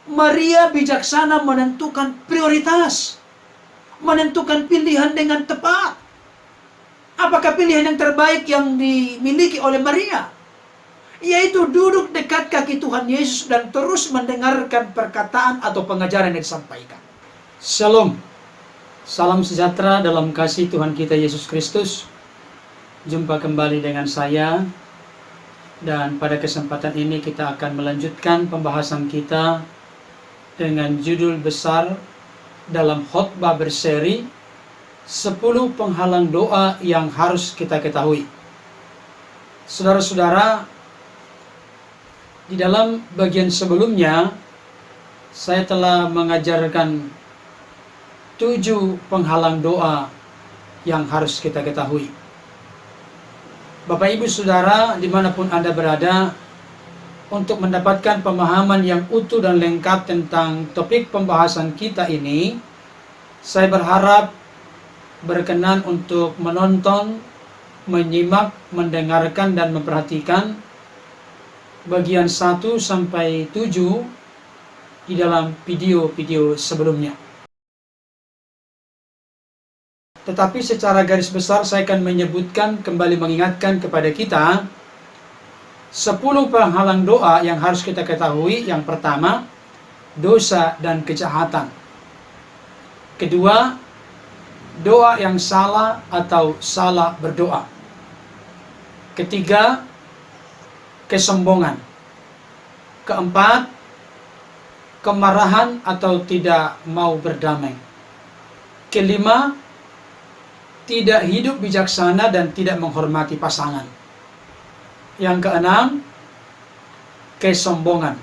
Maria bijaksana menentukan prioritas, menentukan pilihan dengan tepat. Apakah pilihan yang terbaik yang dimiliki oleh Maria? Yaitu duduk dekat kaki Tuhan Yesus dan terus mendengarkan perkataan atau pengajaran yang disampaikan. Shalom. Salam sejahtera dalam kasih Tuhan kita Yesus Kristus. Jumpa kembali dengan saya. Dan pada kesempatan ini kita akan melanjutkan pembahasan kita dengan judul besar dalam khotbah berseri 10 penghalang doa yang harus kita ketahui. Saudara-saudara, di dalam bagian sebelumnya saya telah mengajarkan 7 penghalang doa yang harus kita ketahui. Bapak Ibu Saudara dimanapun Anda berada, untuk mendapatkan pemahaman yang utuh dan lengkap tentang topik pembahasan kita ini, saya berharap berkenan untuk menonton, menyimak, mendengarkan, dan memperhatikan bagian 1 sampai 7 di dalam video-video sebelumnya. Tetapi secara garis besar saya akan menyebutkan, kembali mengingatkan kepada kita 10 penghalang doa yang harus kita ketahui. Yang pertama, dosa dan kejahatan. Kedua, doa yang salah atau salah berdoa. Ketiga, kesombongan. Keempat, kemarahan atau tidak mau berdamai. Kelima, tidak hidup bijaksana dan tidak menghormati pasangan. Yang keenam, kesombongan.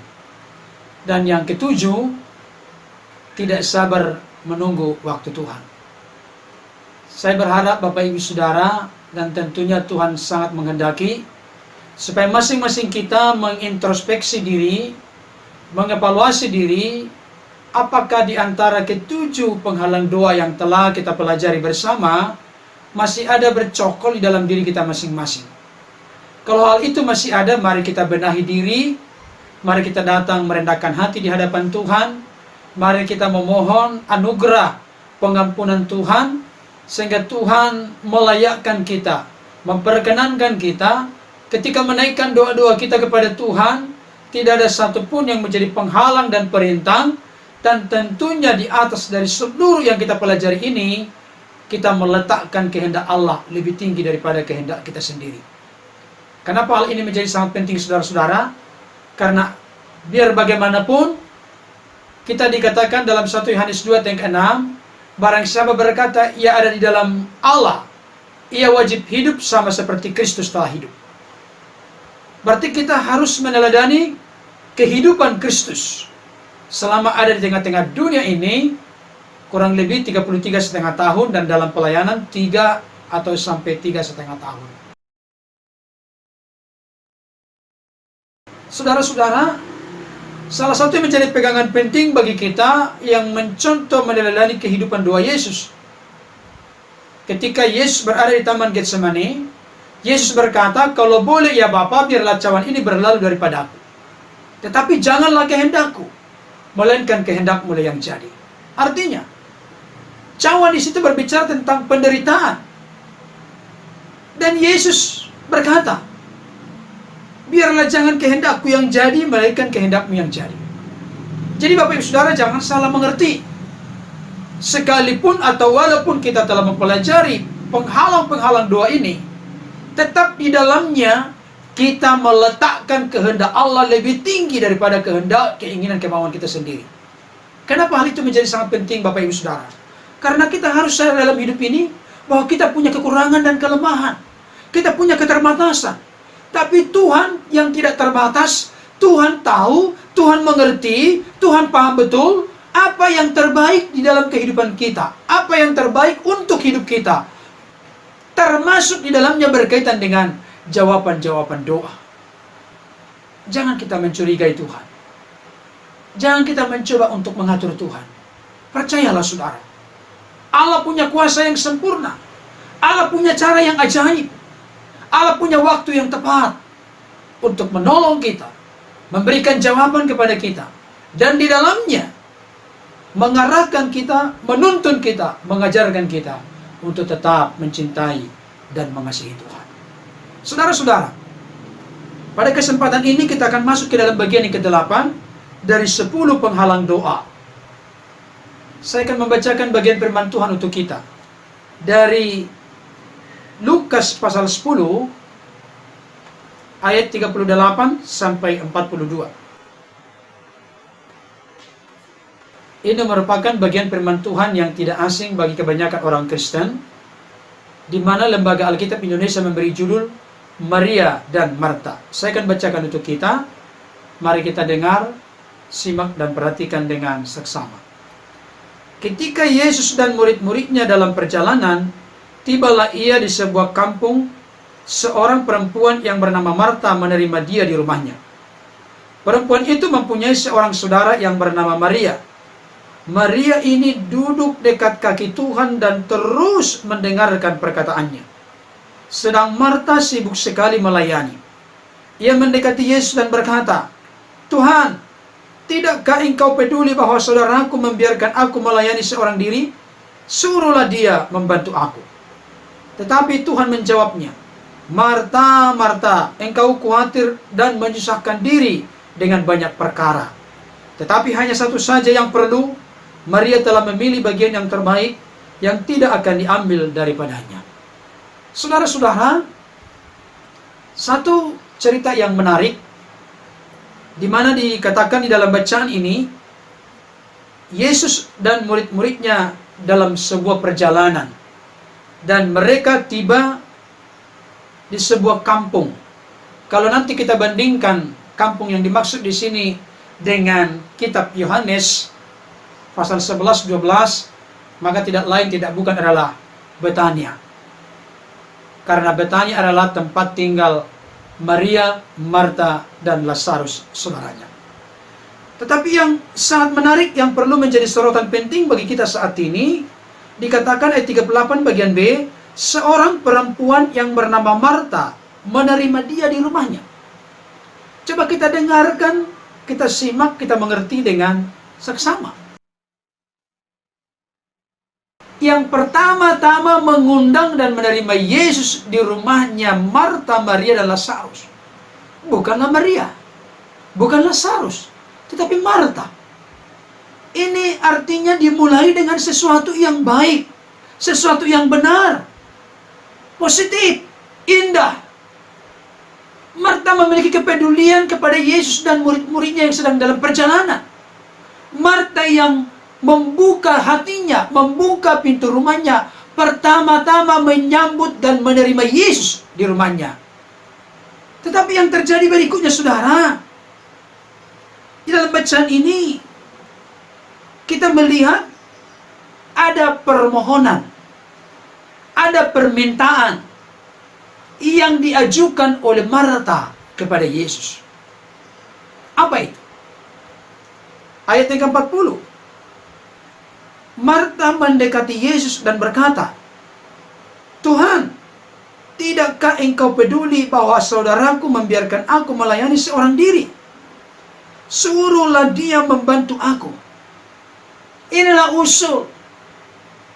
Dan yang ketujuh, tidak sabar menunggu waktu Tuhan. Saya berharap Bapak Ibu Saudara, dan tentunya Tuhan sangat menghendaki supaya masing-masing kita mengintrospeksi diri, mengevaluasi diri, apakah di antara ke-7 penghalang doa yang telah kita pelajari bersama masih ada bercokol di dalam diri kita masing-masing. Kalau hal itu masih ada, mari kita benahi diri, mari kita datang merendahkan hati di hadapan Tuhan, mari kita memohon anugerah pengampunan Tuhan, sehingga Tuhan melayakkan kita, memperkenankan kita, ketika menaikkan doa-doa kita kepada Tuhan, tidak ada satupun yang menjadi penghalang dan perintang, dan tentunya di atas dari seluruh yang kita pelajari ini, kita meletakkan kehendak Allah lebih tinggi daripada kehendak kita sendiri. Kenapa hal ini menjadi sangat penting, saudara-saudara? Karena biar bagaimanapun, kita dikatakan dalam 1 Yohanes 2 ayat 6, barang siapa berkata ia ada di dalam Allah, ia wajib hidup sama seperti Kristus telah hidup. Berarti kita harus meneladani kehidupan Kristus selama ada di tengah-tengah dunia ini, kurang lebih 33,5 tahun, dan dalam pelayanan 3 atau sampai 3,5 tahun. Saudara-saudara, salah satu yang menjadi pegangan penting bagi kita yang mencontoh meneladani kehidupan doa Yesus. Ketika Yesus berada di Taman Getsemani, Yesus berkata, kalau boleh ya Bapa, biarlah cawan ini berlalu daripada aku. Tetapi janganlah kehendakku, melainkan kehendakmu yang jadi. Artinya, cawan di situ berbicara tentang penderitaan. Dan Yesus berkata, biarlah jangan kehendakku yang jadi, melainkan kehendakmu yang jadi. Jadi Bapak Ibu Saudara, jangan salah mengerti. Sekalipun atau walaupun kita telah mempelajari penghalang-penghalang doa ini, tetap di dalamnya kita meletakkan kehendak Allah lebih tinggi daripada kehendak, keinginan, kemauan kita sendiri. Kenapa hal itu menjadi sangat penting Bapak Ibu Saudara? Karena kita harus sadar dalam hidup ini bahwa kita punya kekurangan dan kelemahan. Kita punya keterbatasan. Tapi Tuhan yang tidak terbatas, Tuhan tahu, Tuhan mengerti, Tuhan paham betul apa yang terbaik di dalam kehidupan kita, apa yang terbaik untuk hidup kita, termasuk di dalamnya berkaitan dengan jawaban-jawaban doa. Jangan kita mencurigai Tuhan. Jangan kita mencoba untuk mengatur Tuhan. Percayalah saudara, Allah punya kuasa yang sempurna. Allah punya cara yang ajaib. Allah punya waktu yang tepat untuk menolong kita, memberikan jawaban kepada kita. Dan di dalamnya mengarahkan kita, menuntun kita, mengajarkan kita untuk tetap mencintai dan mengasihi Tuhan. Saudara-saudara, pada kesempatan ini kita akan masuk ke dalam bagian yang ke-8 dari 10 penghalang doa. Saya akan membacakan bagian firman Tuhan untuk kita dari Lukas pasal 10 ayat 38 sampai 42. Ini merupakan bagian firman Tuhan yang tidak asing bagi kebanyakan orang Kristen, di mana Lembaga Alkitab Indonesia memberi judul Maria dan Marta. Saya akan bacakan untuk kita. Mari kita dengar, simak dan perhatikan dengan seksama. Ketika Yesus dan murid-muridnya dalam perjalanan, tibalah ia di sebuah kampung. Seorang perempuan yang bernama Marta menerima dia di rumahnya. Perempuan itu mempunyai seorang saudara yang bernama Maria. Maria ini duduk dekat kaki Tuhan dan terus mendengarkan perkataannya. Sedang Marta sibuk sekali melayani. Ia mendekati Yesus dan berkata, "Tuhan, tidakkah engkau peduli bahwa saudaraku membiarkan aku melayani seorang diri? Suruhlah dia membantu aku." Tetapi Tuhan menjawabnya, "Marta, Marta, engkau khawatir dan menyusahkan diri dengan banyak perkara. Tetapi hanya satu saja yang perlu. Maria telah memilih bagian yang terbaik, yang tidak akan diambil daripadanya." Saudara-saudara, satu cerita yang menarik, di mana dikatakan di dalam bacaan ini, Yesus dan murid-muridnya dalam sebuah perjalanan, dan mereka tiba di sebuah kampung. Kalau nanti kita bandingkan kampung yang dimaksud di sini dengan kitab Yohanes pasal 11-12, maka tidak bukan adalah Betania. Karena Betania adalah tempat tinggal Maria, Marta, dan Lazarus, saudaranya. Tetapi yang sangat menarik, yang perlu menjadi sorotan penting bagi kita saat ini, dikatakan ayat 38 bagian B, seorang perempuan yang bernama Marta menerima dia di rumahnya. Coba kita dengarkan, kita simak, kita mengerti dengan seksama. Yang pertama-tama mengundang dan menerima Yesus di rumahnya Marta, Maria, dan Lazarus. Bukanlah Maria, bukan Lazarus, tetapi Marta. Ini artinya dimulai dengan sesuatu yang baik, sesuatu yang benar, positif, indah. Marta memiliki kepedulian kepada Yesus dan murid-muridnya yang sedang dalam perjalanan. Marta yang membuka hatinya, membuka pintu rumahnya, pertama-tama menyambut dan menerima Yesus di rumahnya. Tetapi yang terjadi berikutnya, saudara, di dalam bacaan ini kita melihat ada permohonan, ada permintaan yang diajukan oleh Marta kepada Yesus. Apa itu? Ayat yang ke-40. Marta mendekati Yesus dan berkata, "Tuhan, tidakkah engkau peduli bahwa saudaraku membiarkan aku melayani seorang diri? Suruhlah dia membantu aku." Inilah usul,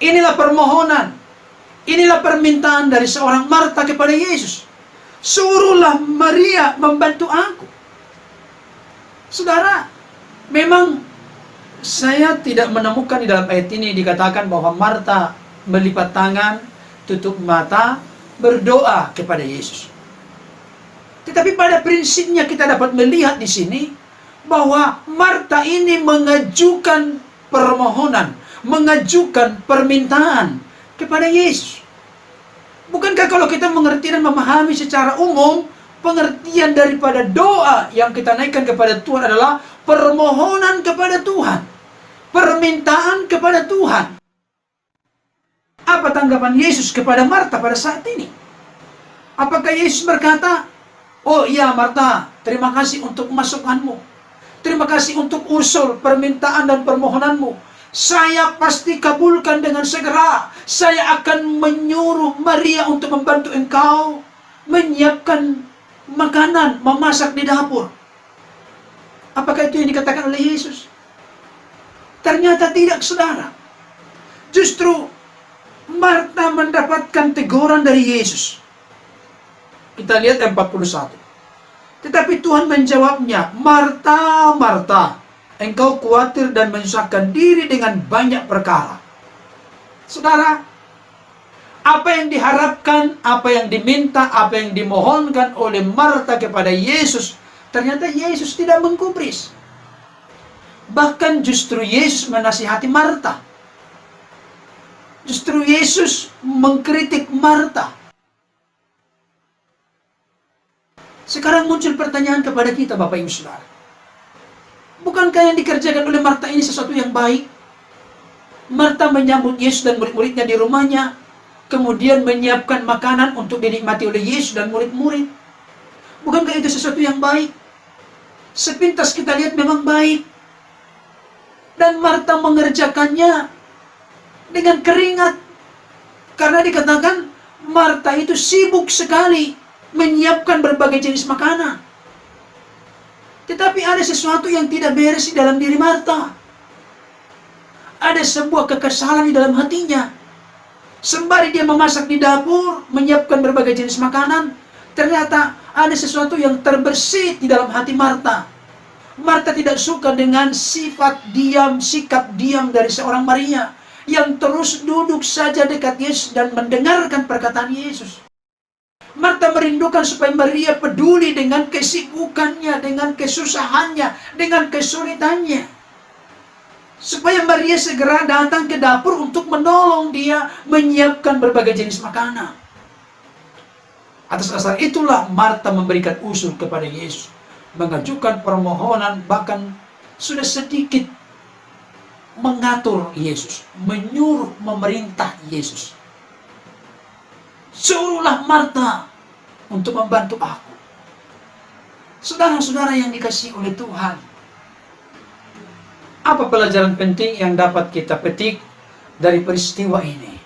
inilah permohonan, inilah permintaan dari seorang Marta kepada Yesus. Suruhlah Maria membantu aku. Saudara, memang saya tidak menemukan di dalam ayat ini dikatakan bahwa Marta melipat tangan, tutup mata, berdoa kepada Yesus. Tetapi pada prinsipnya kita dapat melihat di sini bahwa Marta ini mengajukan permohonan, mengajukan permintaan kepada Yesus. Bukankah kalau kita mengerti dan memahami secara umum, pengertian daripada doa yang kita naikkan kepada Tuhan adalah permohonan kepada Tuhan, permintaan kepada Tuhan. Apa tanggapan Yesus kepada Marta pada saat ini? Apakah Yesus berkata, "Oh iya Marta, terima kasih untuk masukanmu. Terima kasih untuk usul, permintaan dan permohonanmu. Saya pasti kabulkan dengan segera. Saya akan menyuruh Maria untuk membantu engkau menyiapkan makanan, memasak di dapur." Apakah itu yang dikatakan oleh Yesus? Ternyata tidak, saudara. Justru Marta mendapatkan teguran dari Yesus. Kita lihat 41. Tetapi Tuhan menjawabnya, Marta, Marta, engkau khawatir dan menyusahkan diri dengan banyak perkara. Saudara, apa yang diharapkan, apa yang diminta, apa yang dimohonkan oleh Marta kepada Yesus, ternyata Yesus tidak menggubris. Bahkan justru Yesus menasihati Marta. Justru Yesus mengkritik Marta. Sekarang muncul pertanyaan kepada kita, Bapak Ibu Saudara. Bukankah yang dikerjakan oleh Marta ini sesuatu yang baik? Marta menyambut Yesus dan murid-muridnya di rumahnya, kemudian menyiapkan makanan untuk dinikmati oleh Yesus dan murid-murid. Bukankah itu sesuatu yang baik? Sepintas kita lihat memang baik. Dan Marta mengerjakannya dengan keringat. Karena dikatakan Marta itu sibuk sekali menyiapkan berbagai jenis makanan. Tetapi ada sesuatu yang tidak beres di dalam diri Marta. Ada sebuah kekesalan di dalam hatinya. Sembari dia memasak di dapur, menyiapkan berbagai jenis makanan, ternyata ada sesuatu yang terbersit di dalam hati Marta. Marta tidak suka dengan sifat diam, sikap diam dari seorang Maria yang terus duduk saja dekat Yesus dan mendengarkan perkataan Yesus. Marta merindukan supaya Maria peduli dengan kesibukannya, dengan kesusahannya, dengan kesulitannya. Supaya Maria segera datang ke dapur untuk menolong dia menyiapkan berbagai jenis makanan. Atas dasar itulah Marta memberikan usul kepada Yesus, mengajukan permohonan, bahkan sudah sedikit mengatur Yesus, menyuruh, memerintah Yesus. Suruhlah Marta untuk membantu aku. Saudara-saudara yang dikasihi oleh Tuhan, apa pelajaran penting yang dapat kita petik dari peristiwa ini?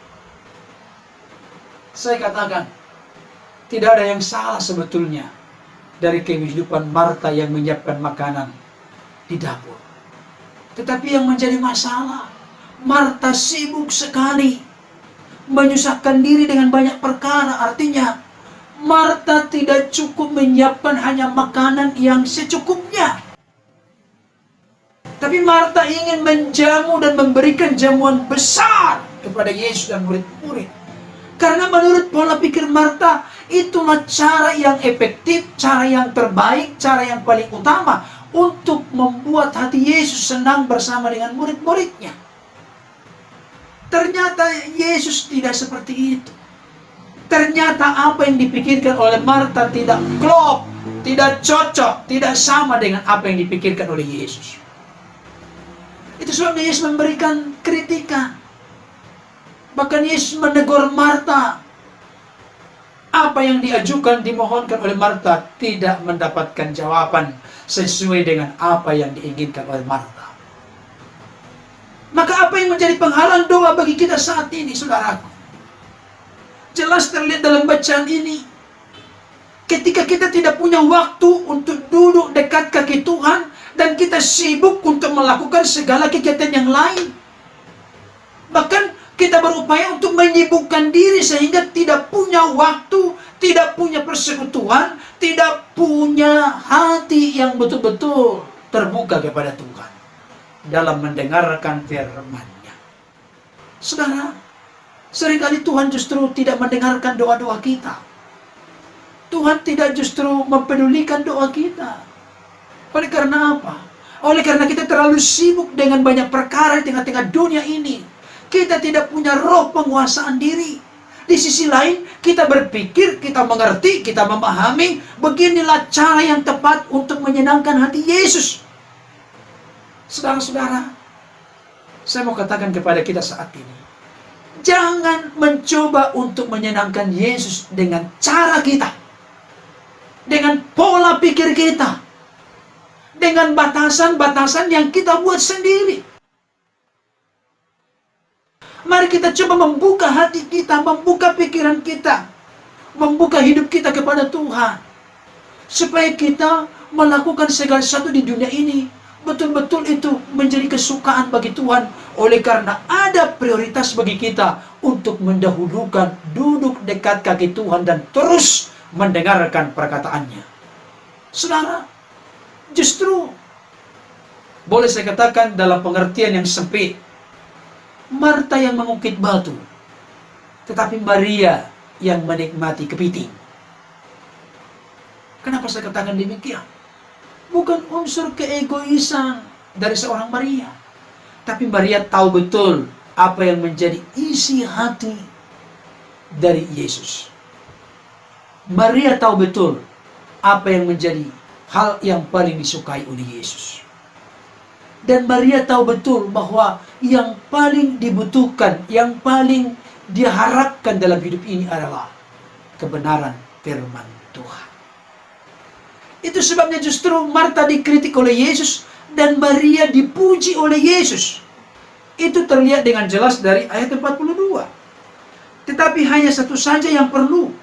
Saya katakan, tidak ada yang salah sebetulnya dari kehidupan Marta yang menyiapkan makanan di dapur. Tetapi yang menjadi masalah, Marta sibuk sekali menyusahkan diri dengan banyak perkara. Artinya, Marta tidak cukup menyiapkan hanya makanan yang secukupnya. Tapi Marta ingin menjamu dan memberikan jamuan besar kepada Yesus dan murid-murid. Karena menurut pola pikir Marta, itulah cara yang efektif, cara yang terbaik, cara yang paling utama untuk membuat hati Yesus senang bersama dengan murid-muridnya. Ternyata Yesus tidak seperti itu. Ternyata apa yang dipikirkan oleh Marta tidak klop, tidak cocok, tidak sama dengan apa yang dipikirkan oleh Yesus. Itu sebabnya Yesus memberikan kritikan. Bahkan Yesus menegur Marta. Apa yang diajukan, dimohonkan oleh Marta tidak mendapatkan jawaban sesuai dengan apa yang diinginkan oleh Marta. Maka apa yang menjadi penghalang doa bagi kita saat ini, saudaraku? Jelas terlihat dalam bacaan ini. Ketika kita tidak punya waktu untuk duduk dekat kaki Tuhan, dan kita sibuk untuk melakukan segala kegiatan yang lain. Bahkan kita berupaya untuk menyibukkan diri sehingga tidak punya waktu, tidak punya persekutuan, tidak punya hati yang betul-betul terbuka kepada Tuhan dalam mendengarkan firman-Nya. Saudara, seringkali Tuhan justru tidak mendengarkan doa-doa kita. Tuhan tidak justru mempedulikan doa kita. Oleh karena apa? Oleh karena kita terlalu sibuk dengan banyak perkara di tengah-tengah dunia ini. Kita tidak punya roh penguasaan diri. Di sisi lain, kita berpikir, kita mengerti, kita memahami, beginilah cara yang tepat untuk menyenangkan hati Yesus. Saudara-saudara, saya mau katakan kepada kita saat ini, jangan mencoba untuk menyenangkan Yesus dengan cara kita, dengan pola pikir kita, dengan batasan-batasan yang kita buat sendiri. Mari kita coba membuka hati kita, membuka pikiran kita, membuka hidup kita kepada Tuhan, supaya kita melakukan segala sesuatu di dunia ini betul-betul itu menjadi kesukaan bagi Tuhan, oleh karena ada prioritas bagi kita untuk mendahulukan duduk dekat kaki Tuhan dan terus mendengarkan perkataannya. Saudara, justru boleh saya katakan dalam pengertian yang sempit, Marta yang mengukit batu, tetapi Maria yang menikmati kepiting. Kenapa saya katakan demikian? Bukan unsur keegoisan dari seorang Maria, tapi Maria tahu betul apa yang menjadi isi hati dari Yesus. Maria tahu betul apa yang menjadi hal yang paling disukai oleh Yesus. Dan Maria tahu betul bahwa yang paling dibutuhkan, yang paling diharapkan dalam hidup ini adalah kebenaran firman Tuhan. Itu sebabnya justru Marta dikritik oleh Yesus dan Maria dipuji oleh Yesus. Itu terlihat dengan jelas dari ayat 42. Tetapi hanya satu saja yang perlu.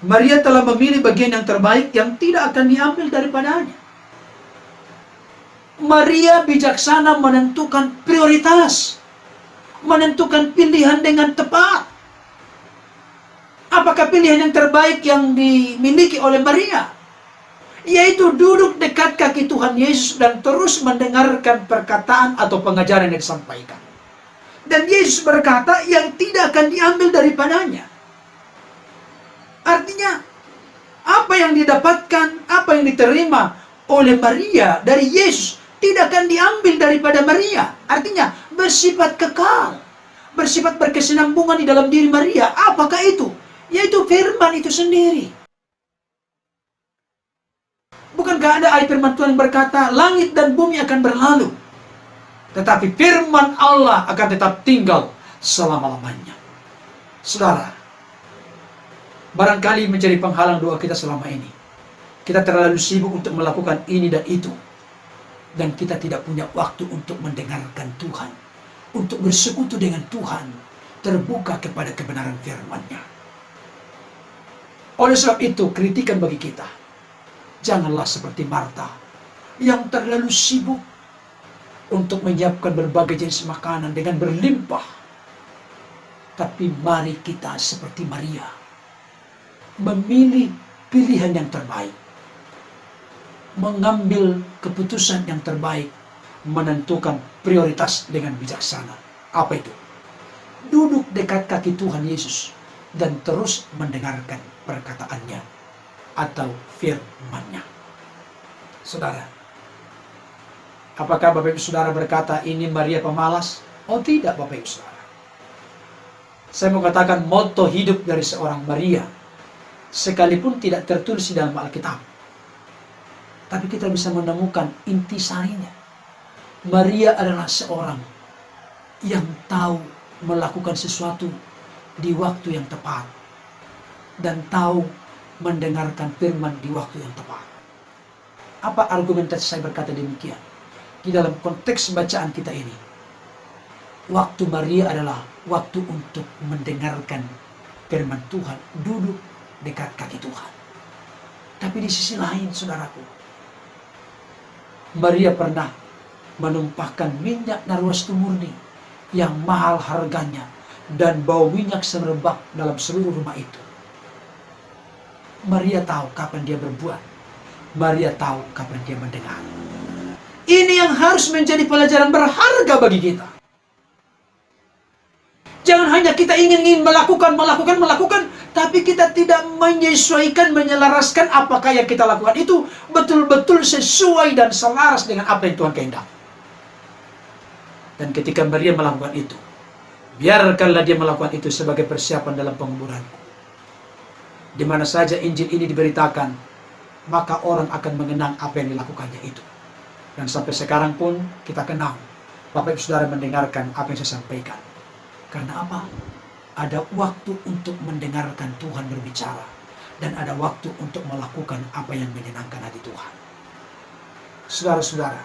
Maria telah memilih bagian yang terbaik yang tidak akan diambil daripadanya. Maria bijaksana menentukan prioritas, menentukan pilihan dengan tepat. Apakah pilihan yang terbaik yang dimiliki oleh Maria? Yaitu duduk dekat kaki Tuhan Yesus dan terus mendengarkan perkataan atau pengajaran yang disampaikan. Dan Yesus berkata yang tidak akan diambil daripadanya. Artinya, apa yang didapatkan, apa yang diterima oleh Maria dari Yesus tidak akan diambil daripada Maria. Artinya, bersifat kekal, bersifat berkesinambungan di dalam diri Maria. Apakah itu? Yaitu firman itu sendiri. Bukankah ada ayat firman Tuhan yang berkata, langit dan bumi akan berlalu, tetapi firman Allah akan tetap tinggal selama-lamanya. Saudara, barangkali menjadi penghalang doa kita selama ini. Kita terlalu sibuk untuk melakukan ini dan itu. Dan kita tidak punya waktu untuk mendengarkan Tuhan, untuk bersekutu dengan Tuhan, terbuka kepada kebenaran firman-Nya. Oleh sebab itu, kritikan bagi kita, janganlah seperti Marta yang terlalu sibuk untuk menyiapkan berbagai jenis makanan dengan berlimpah. Tapi mari kita seperti Maria, memilih pilihan yang terbaik, mengambil keputusan yang terbaik, menentukan prioritas dengan bijaksana. Apa itu? Duduk dekat kaki Tuhan Yesus dan terus mendengarkan perkataannya atau firman-Nya. Saudara, apakah Bapak Ibu Saudara berkata ini Maria pemalas? Oh tidak, Bapak Ibu Saudara. Saya mau katakan moto hidup dari seorang Maria, sekalipun tidak tertulis di dalam Alkitab, tapi kita bisa menemukan intisarinya. Maria adalah seorang yang tahu melakukan sesuatu di waktu yang tepat dan tahu mendengarkan firman di waktu yang tepat. Apa argumentasi saya berkata demikian? Di dalam konteks bacaan kita ini, waktu Maria adalah waktu untuk mendengarkan firman Tuhan, duduk dekat kaki Tuhan. Tapi di sisi lain, saudaraku, Maria pernah menumpahkan minyak narwastu murni yang mahal harganya dan bau minyak semerbak dalam seluruh rumah itu. Maria tahu kapan dia berbuat. Maria tahu kapan dia mendengar. Ini yang harus menjadi pelajaran berharga bagi kita. Jangan hanya kita ingin melakukan, tapi kita tidak menyesuaikan, menyelaraskan apakah yang kita lakukan itu betul-betul sesuai dan selaras dengan apa yang Tuhan kehendaki. Dan ketika Maria melakukan itu, biarkanlah dia melakukan itu sebagai persiapan dalam penguburanku. Di mana saja Injil ini diberitakan, maka orang akan mengenang apa yang dilakukannya itu. Dan sampai sekarang pun kita kenal, Bapak Ibu Saudara mendengarkan apa yang saya sampaikan. Karena apa? Ada waktu untuk mendengarkan Tuhan berbicara, dan ada waktu untuk melakukan apa yang menyenangkan hati Tuhan. Saudara-saudara,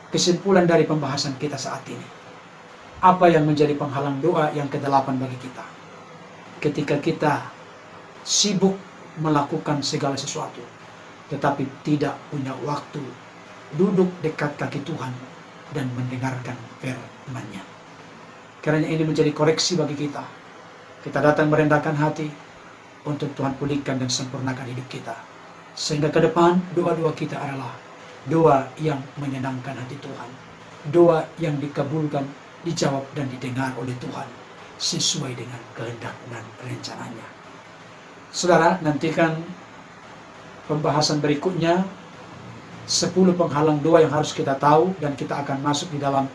kesimpulan dari pembahasan kita saat ini, apa yang menjadi penghalang doa yang ke-8 bagi kita? Ketika kita sibuk melakukan segala sesuatu, tetapi tidak punya waktu duduk dekat kaki Tuhan dan mendengarkan firman-Nya. Karena ini menjadi koreksi bagi kita. Kita datang merendahkan hati untuk Tuhan pulihkan dan sempurnakan hidup kita. Sehingga ke depan doa-doa kita adalah doa yang menyenangkan hati Tuhan. Doa yang dikabulkan, dijawab dan didengar oleh Tuhan sesuai dengan kehendak dan rencananya. Saudara, nantikan pembahasan berikutnya 10 penghalang doa yang harus kita tahu, dan kita akan masuk di dalam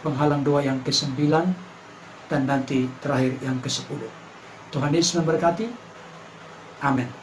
penghalang doa yang ke-9 dan nanti terakhir yang ke-10. Tuhan Yesus memberkati. Amin.